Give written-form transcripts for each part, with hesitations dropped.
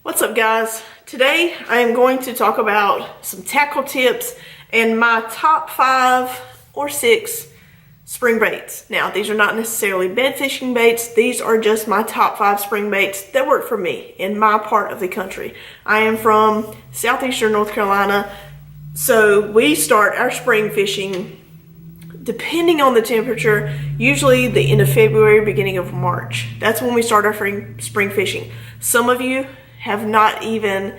What's up, guys? Today I am going to talk about some tackle tips and my top 5 or 6 spring baits. Now, these are not necessarily bed fishing baits. These are just my top 5 spring baits that work for me in my part of the country. I am from southeastern North Carolina, so we start our spring fishing depending on the temperature, usually the end of February, beginning of March. That's when we start our spring fishing. Some of you have not even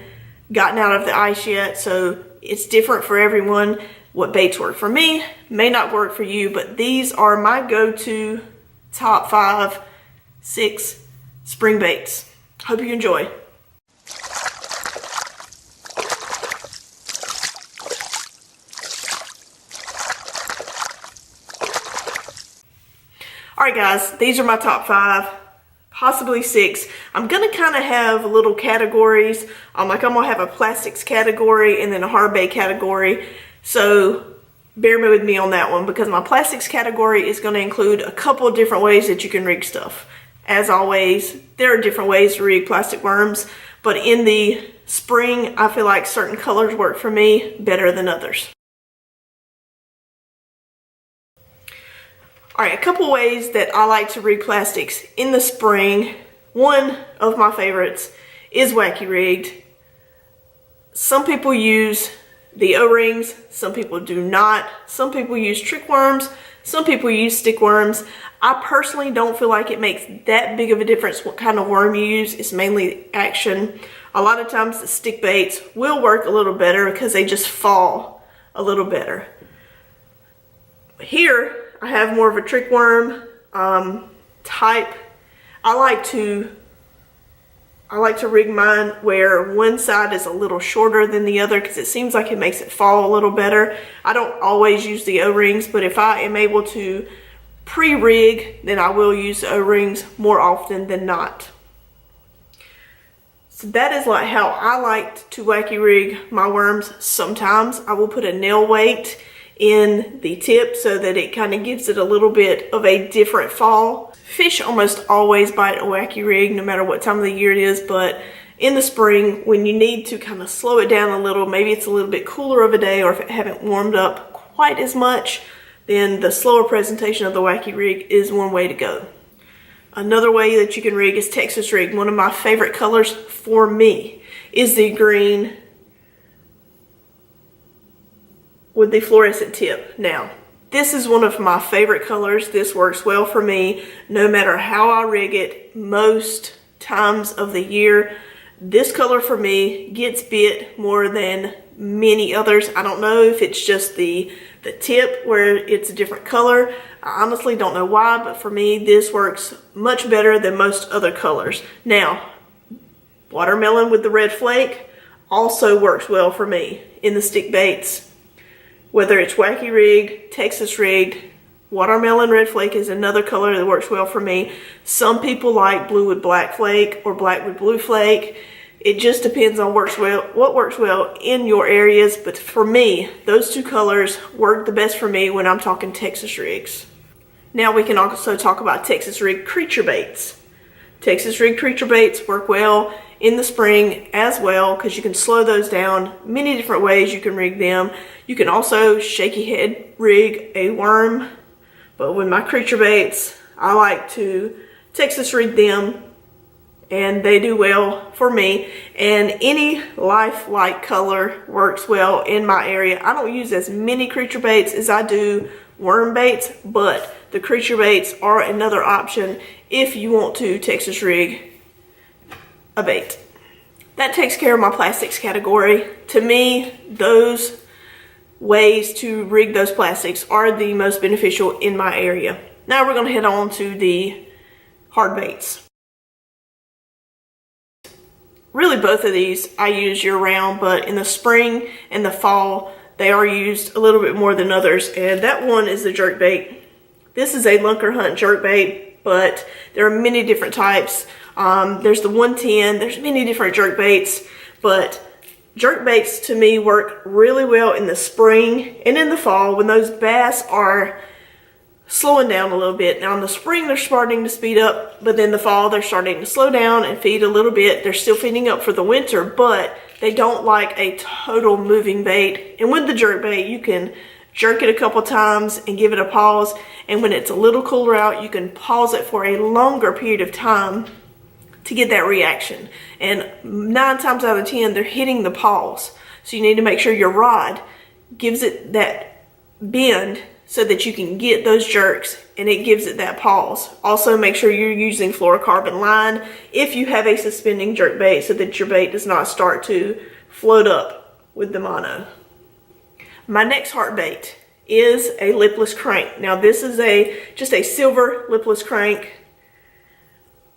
gotten out of the ice yet, so it's different for everyone. What baits work for me may not work for you, but these are my go-to top 5, 6 spring baits. Hope you enjoy. Alright guys, these are my top 5, possibly 6. I'm gonna kind of have little categories. Like I'm gonna have a plastics category and then a hard bait category. So bear with me on that one, because my plastics category is gonna include a couple of different ways that you can rig stuff. As always, there are different ways to rig plastic worms, but in the spring, I feel like certain colors work for me better than others. Alright, a couple ways that I like to rig plastics in the spring. One of my favorites is wacky rigged. Some people use the O-rings, some people do not. Some people use trick worms, some people use stick worms. I personally don't feel like it makes that big of a difference what kind of worm you use. It's mainly action. A lot of times the stick baits will work a little better because they just fall a little better. Here, I have more of a trick worm type. I like to rig mine where one side is a little shorter than the other because it seems like it makes it fall a little better. I don't always use the O-rings, but if I am able to pre-rig, then I will use the O-rings more often than not. So that is like how I like to wacky rig my worms. Sometimes I will put a nail weight in the tip so that it kind of gives it a little bit of a different fall. Fish almost always bite a wacky rig no matter what time of the year it is, but in the spring when you need to kind of slow it down a little, maybe it's a little bit cooler of a day, or if it haven't warmed up quite as much, then the slower presentation of the wacky rig is one way to go. Another way that you can rig is Texas rig. One of my favorite colors for me is the green with the fluorescent tip. Now, this is one of my favorite colors. This works well for me no matter how I rig it most times of the year. This color for me gets bit more than many others. I don't know if it's just the tip where it's a different color. I honestly don't know why, but for me, this works much better than most other colors. Now, watermelon with the red flake also works well for me in the stick baits. Whether it's wacky rigged, Texas rigged, watermelon red flake is another color that works well for me. Some people like blue with black flake or black with blue flake. It just depends on what works well in your areas. But for me, those two colors work the best for me when I'm talking Texas rigs. Now we can also talk about Texas rigged creature baits. Texas rigged creature baits work well in the spring as well because you can slow those down. Many different ways you can rig them. You can also shaky head rig a worm, but with my creature baits, I like to Texas rig them and they do well for me. And any lifelike color works well in my area. I don't use as many creature baits as I do worm baits, but the creature baits are another option if you want to Texas rig a bait. That takes care of my plastics category. To me, those ways to rig those plastics are the most beneficial in my area. Now we're going to head on to the hard baits. Really, both of these I use year round, but in the spring and the fall, they are used a little bit more than others. And that one is the jerk bait. This is a lunker hunt jerk bait, but there are many different types. There's the 110, there's many different jerk baits, but jerk baits to me work really well in the spring and in the fall when those bass are slowing down a little bit. Now in the spring they're starting to speed up, but then the fall they're starting to slow down and feed a little bit. They're still feeding up for the winter, but they don't like a total moving bait. And with the jerk bait, you can jerk it a couple times and give it a pause. And when it's a little cooler out, you can pause it for a longer period of time to get that reaction. And 9 times out of 10, they're hitting the pause. So you need to make sure your rod gives it that bend so that you can get those jerks and it gives it that pause. Also make sure you're using fluorocarbon line if you have a suspending jerk bait so that your bait does not start to float up with the mono. My next heart bait is a lipless crank. Now this is just a silver lipless crank.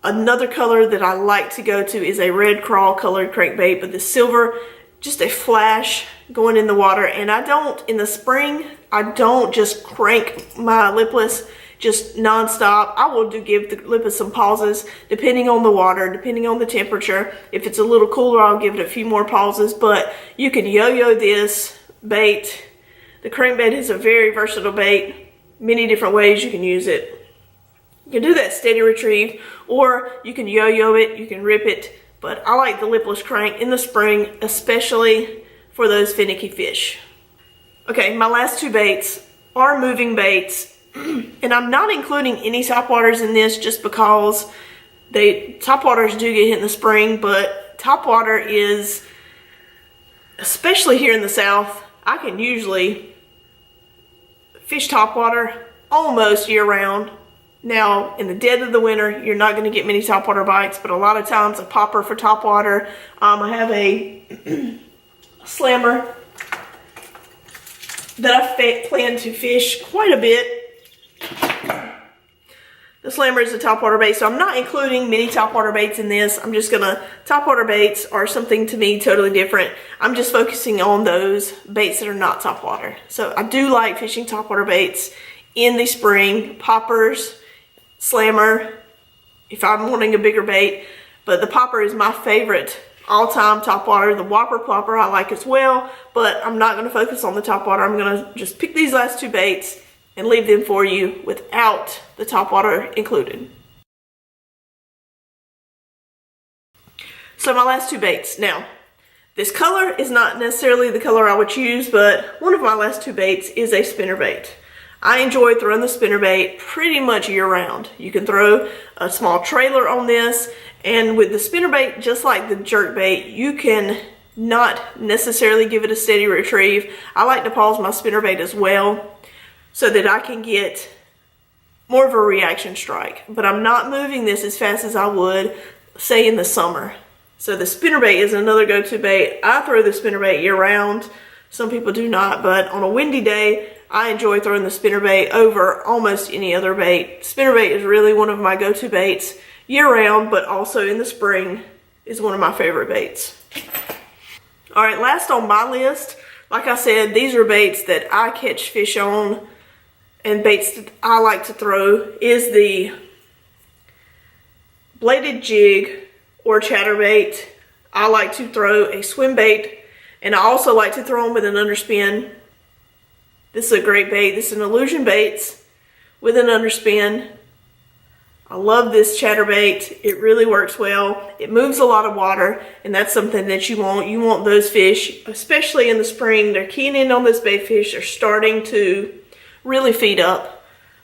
Another color that I like to go to is a red crawl colored crankbait, but the silver, just a flash going in the water. And in the spring, I don't just crank my lipless just non-stop. I will give the lipless some pauses depending on the water, depending on the temperature. If it's a little cooler, I'll give it a few more pauses, but you can yo-yo this bait. The crankbait is a very versatile bait. Many different ways you can use it. You can do that steady retrieve, or you can yo-yo it, you can rip it, but I like the lipless crank in the spring, especially for those finicky fish. Okay, my last 2 baits are moving baits, and I'm not including any topwaters in this just because topwaters do get hit in the spring, but topwater is, especially here in the South, I can usually fish topwater almost year round. Now, in the dead of the winter, you're not going to get many topwater bites, but a lot of times a popper for topwater. I have a slammer that I plan to fish quite a bit. The slammer is a topwater bait, so I'm not including many topwater baits in this. Topwater baits are something to me totally different. I'm just focusing on those baits that are not topwater. So I do like fishing topwater baits in the spring, poppers, slammer, if I'm wanting a bigger bait, but the popper is my favorite all-time topwater. The whopper plopper I like as well, but I'm not going to focus on the topwater. I'm going to just pick these last 2 baits and leave them for you without the topwater included. So my last 2 baits. Now, this color is not necessarily the color I would choose, but one of my last 2 baits is a spinnerbait. I enjoy throwing the spinnerbait pretty much year round. You can throw a small trailer on this, and with the spinnerbait, just like the jerkbait, you can not necessarily give it a steady retrieve. I like to pause my spinnerbait as well so that I can get more of a reaction strike. But I'm not moving this as fast as I would, say, in the summer. So the spinnerbait is another go-to bait. I throw the spinnerbait year round. Some people do not, but on a windy day, I enjoy throwing the spinnerbait over almost any other bait. Spinnerbait is really one of my go-to baits year round, but also in the spring is one of my favorite baits. All right, last on my list, like I said, these are baits that I catch fish on, and baits that I like to throw is the bladed jig or chatterbait. I like to throw a swim bait, and I also like to throw them with an underspin. This is a great bait. This is an illusion baits with an underspin. I love this chatterbait. It really works well. It moves a lot of water, and that's something that you want. You want those fish, especially in the spring. They're keying in on this bait fish. They're starting to really feed up.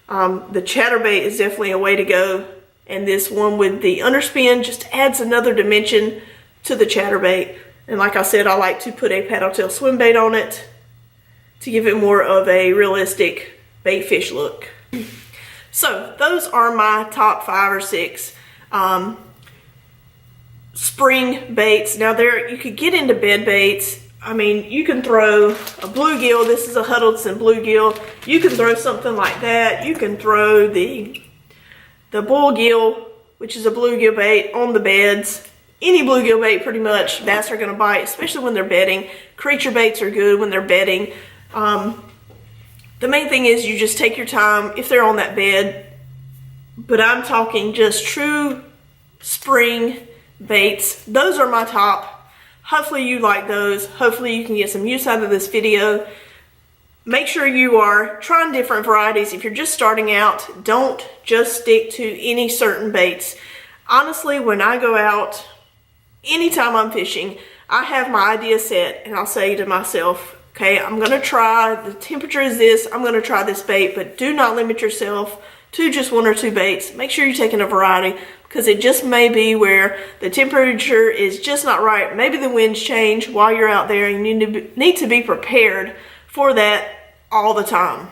The chatterbait is definitely a way to go, and this one with the underspin just adds another dimension to the chatterbait. And like I said, I like to put a paddle tail swim bait on it to give it more of a realistic bait fish look. So those are my top 5 or 6 spring baits. Now you could get into bed baits. I mean, you can throw a bluegill. This is a Huddleston bluegill. You can throw something like that. You can throw the bullgill, which is a bluegill bait, on the beds. Any bluegill bait, pretty much, bass are gonna bite, especially when they're bedding. Creature baits are good when they're bedding. The main thing is you just take your time if they're on that bed, but I'm talking just true spring baits. Those are my top. Hopefully you like those. Hopefully you can get some use out of this video. Make sure you are trying different varieties. If you're just starting out, don't just stick to any certain baits. Honestly, when I go out, anytime I'm fishing, I have my idea set and I'll say to myself, okay, I'm gonna try, the temperature is this, I'm gonna try this bait, but do not limit yourself to just 1 or 2 baits. Make sure you're taking a variety, because it just may be where the temperature is just not right. Maybe the winds change while you're out there, and you need to be prepared for that all the time.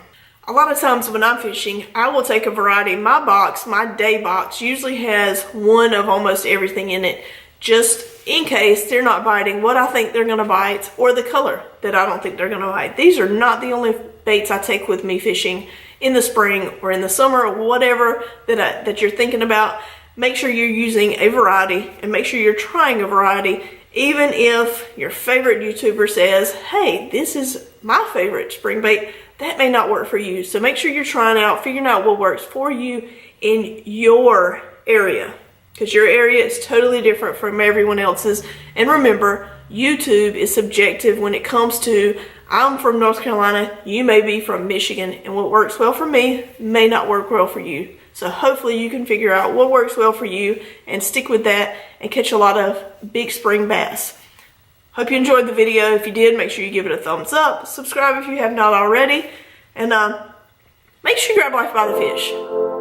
A lot of times when I'm fishing, I will take a variety. My box, my day box, usually has one of almost everything in it, just in case they're not biting what I think they're gonna bite, or the color that I don't think they're gonna bite. These are not the only baits I take with me fishing in the spring or in the summer, or whatever that you're thinking about. Make sure you're using a variety, and make sure you're trying a variety, even if your favorite YouTuber says, hey, this is my favorite spring bait. That may not work for you. So make sure you're trying out, figuring out what works for you in your area, because your area is totally different from everyone else's. And remember, YouTube is subjective when it comes to, I'm from North Carolina, you may be from Michigan, and what works well for me may not work well for you. So hopefully you can figure out what works well for you and stick with that and catch a lot of big spring bass. Hope you enjoyed the video. If you did, make sure you give it a thumbs up. Subscribe if you have not already. And make sure you grab life by the fish.